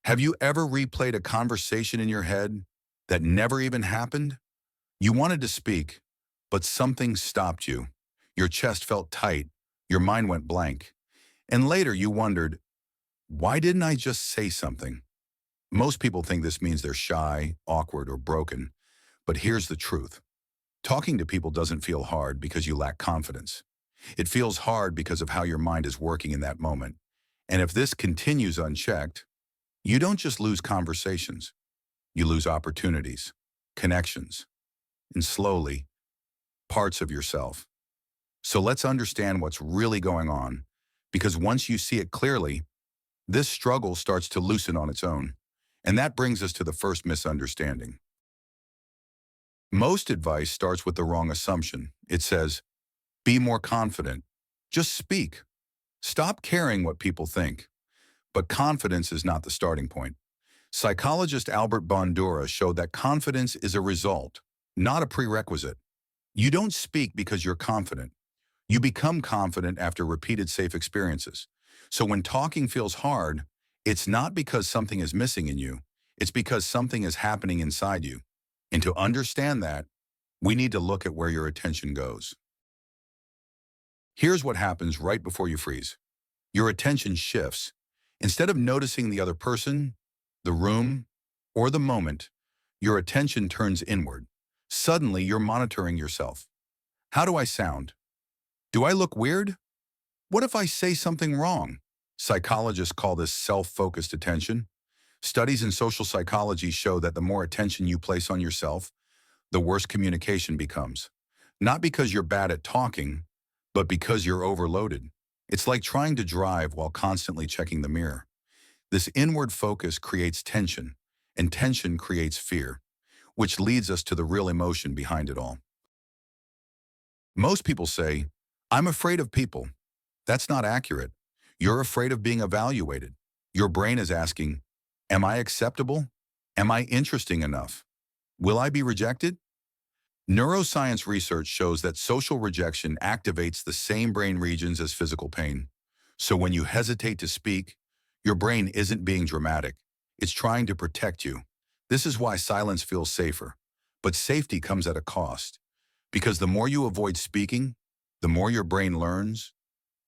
Have you ever replayed a conversation in your head that never even happened? You wanted to speak, but something stopped you. Your chest felt tight, your mind went blank. And later you wondered, why didn't I just say something? Most people think this means they're shy, awkward, or broken. But here's the truth. Talking to people doesn't feel hard because you lack confidence. It feels hard because of how your mind is working in that moment. And if this continues unchecked, you don't just lose conversations. You lose opportunities, connections, and slowly, parts of yourself. So let's understand what's really going on, because once you see it clearly, this struggle starts to loosen on its own. And that brings us to the first misunderstanding. Most advice starts with the wrong assumption. It says, be more confident. Just speak. Stop caring what people think. But confidence is not the starting point. Psychologist Albert Bandura showed that confidence is a result, not a prerequisite. You don't speak because you're confident. You become confident after repeated safe experiences. So when talking feels hard, it's not because something is missing in you. It's because something is happening inside you. And to understand that, we need to look at where your attention goes. Here's what happens right before you freeze. Your attention shifts. Instead of noticing the other person, the room, or the moment, your attention turns inward. Suddenly, you're monitoring yourself. How do I sound? Do I look weird? What if I say something wrong? Psychologists call this self-focused attention. Studies in social psychology show that the more attention you place on yourself, the worse communication becomes. Not because you're bad at talking, but because you're overloaded. It's like trying to drive while constantly checking the mirror. This inward focus creates tension, and tension creates fear, which leads us to the real emotion behind it all. Most people say, I'm afraid of people. That's not accurate. You're afraid of being evaluated. Your brain is asking, am I acceptable? Am I interesting enough? Will I be rejected? Neuroscience research shows that social rejection activates the same brain regions as physical pain. So when you hesitate to speak, your brain isn't being dramatic. It's trying to protect you. This is why silence feels safer. But safety comes at a cost. Because the more you avoid speaking, the more your brain learns,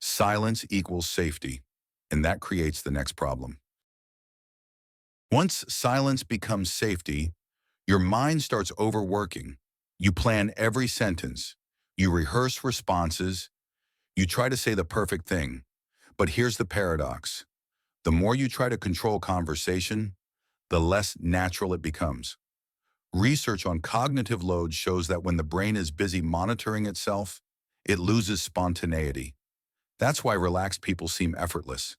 silence equals safety. And that creates the next problem. Once silence becomes safety, your mind starts overworking. You plan every sentence. You rehearse responses. You try to say the perfect thing. But here's the paradox. The more you try to control conversation, the less natural it becomes. Research on cognitive load shows that when the brain is busy monitoring itself, it loses spontaneity. That's why relaxed people seem effortless.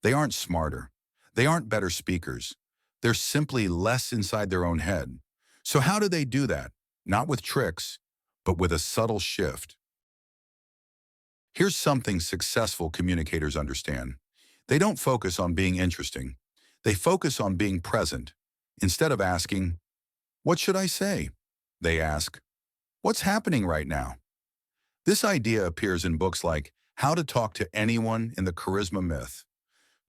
They aren't smarter. They aren't better speakers. They're simply less inside their own head. So how do they do that? Not with tricks, but with a subtle shift. Here's something successful communicators understand. They don't focus on being interesting. They focus on being present. Instead of asking, what should I say? They ask, what's happening right now? This idea appears in books like How to Talk to Anyone and the Charisma Myth.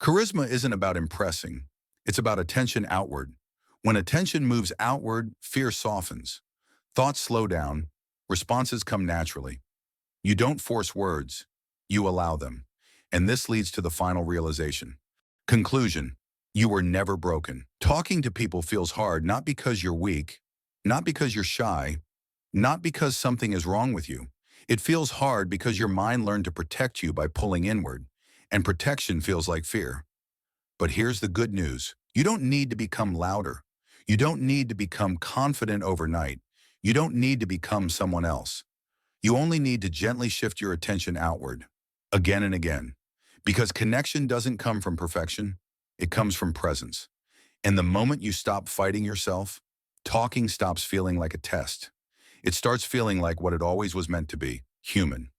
Charisma isn't about impressing. It's about attention outward. When attention moves outward, fear softens. Thoughts slow down. Responses come naturally. You don't force words. You allow them. And this leads to the final realization. Conclusion. You were never broken. Talking to people feels hard not because you're weak, not because you're shy, not because something is wrong with you. It feels hard because your mind learned to protect you by pulling inward, and protection feels like fear. But here's the good news. You don't need to become louder. You don't need to become confident overnight. You don't need to become someone else. You only need to gently shift your attention outward, again and again. Because connection doesn't come from perfection, it comes from presence. And the moment you stop fighting yourself, talking stops feeling like a test. It starts feeling like what it always was meant to be, human.